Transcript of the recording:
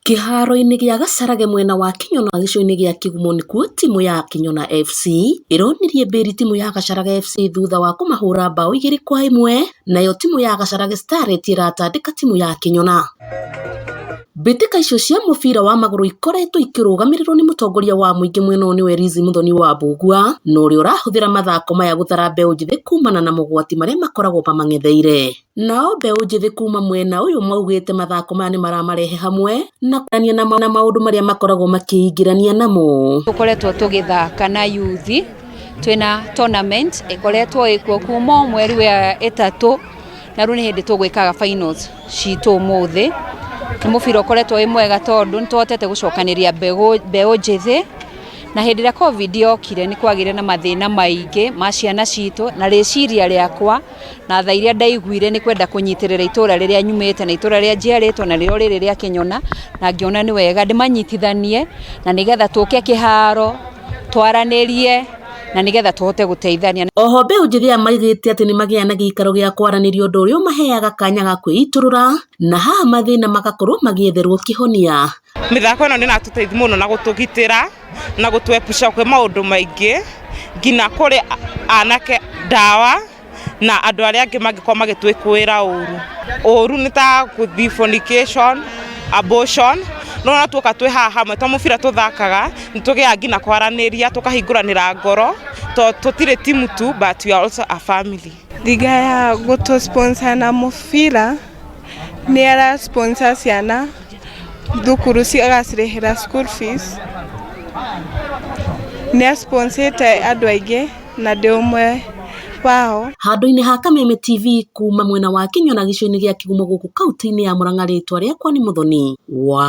Kĩharo-inĩ gĩa Gacarage mwena wa Kinyona gĩcigo-inĩ gĩa Kĩgumo nĩkuo timu ya Kinyona FC ĩronirie mbĩri timu ya Gacarage FC thutha wa kũmahũra mbaũ 2-1, nayo timu ya Gacarage Starlet ĩratandĩka timu ya Kinyona. Mbĩtĩka icio cia mũbira wa magũrũ ikoretwo ikĩrũgamĩrĩrwo nĩ mũtongoria wa mũingĩ mwena ũyũ nĩwe Rizi Muthoni wa Mbugua, na ũrĩa ũrahũthĩra mathako maya gũthara mbeũ njĩthĩ kumana na mogwati marĩa makoragwo mamang'etheire. Nao mbeũ njĩthĩ kuma mwena ũyũ maugĩte mathako maya nĩmaramarehe hamwe na kũrania na maũndũ marĩa makoragwo makĩingĩrania namo. Tũkoretwo tũgĩthaka na youth, twĩna tournament ĩkoretwo ĩkuo kuma mweri wa 3 na rĩu nĩ hĩndĩ tũgwĩkaga finals citũ ũmũthĩ. Nĩ mũbira ũkoretwo wĩ mwega tondũ nĩtũhotete gũcokanĩria mbeũ njĩthĩ, na hĩndĩ ĩrĩa covid yokire nĩ kwagire na mathĩna maingĩ ma ciana citũ, na rĩciria rĩakwa na tha iria ndaiguire nĩ kwenda kũnyitĩrĩra itũra rĩrĩa nyumĩte na itũra rĩrĩa njiarĩtwo na rĩrĩa rĩrĩ rĩa Kinyona, na ngĩona nĩ wega ndĩmanyitithanie na nĩgetha tũke kĩharo twaranĩrie na nĩgetha tũhote gũteithania. Oho mbeũ njĩthĩ maigĩte atĩ nĩmagĩa na gĩikaro gĩa kwaranĩria ũndũ ũrĩa ũmaheaga kanya ga kwĩitũrũra na haha mathĩna magakorwo magĩetherwo kĩhonia. Mĩthako ĩno nĩratũteithia mũno na gũtũgitĩra na gũtwepusha kwĩ maũndũ maingĩ, nginya kũrĩ anake ndawa na andũ arĩa angĩ mangĩkorwo magĩtwĩkũĩra ũru nĩ ta fornication, abortion. No tuoka twĩ haha hamwe ta mũbira tũthakaga nĩtũgĩaga nginya kwaranĩria, tũkahingũranĩra ngoro, tũtirĩ timu tu but we are also a family. Liga ya gũtũ sponsor na mũbira nĩ ara sponsor ciana thukuru agacirĩhĩra school fees, nĩ sponsete andũ aingĩ na ndĩ ũmwe wao. Handũ-inĩ ha Kameme TV kuma mwena wa Kinyona gĩcigo-inĩ gĩa Kĩgumo gũkũ kaunti-inĩ ya Murang'a, rĩtwa rĩakwa nĩ Muthoni wa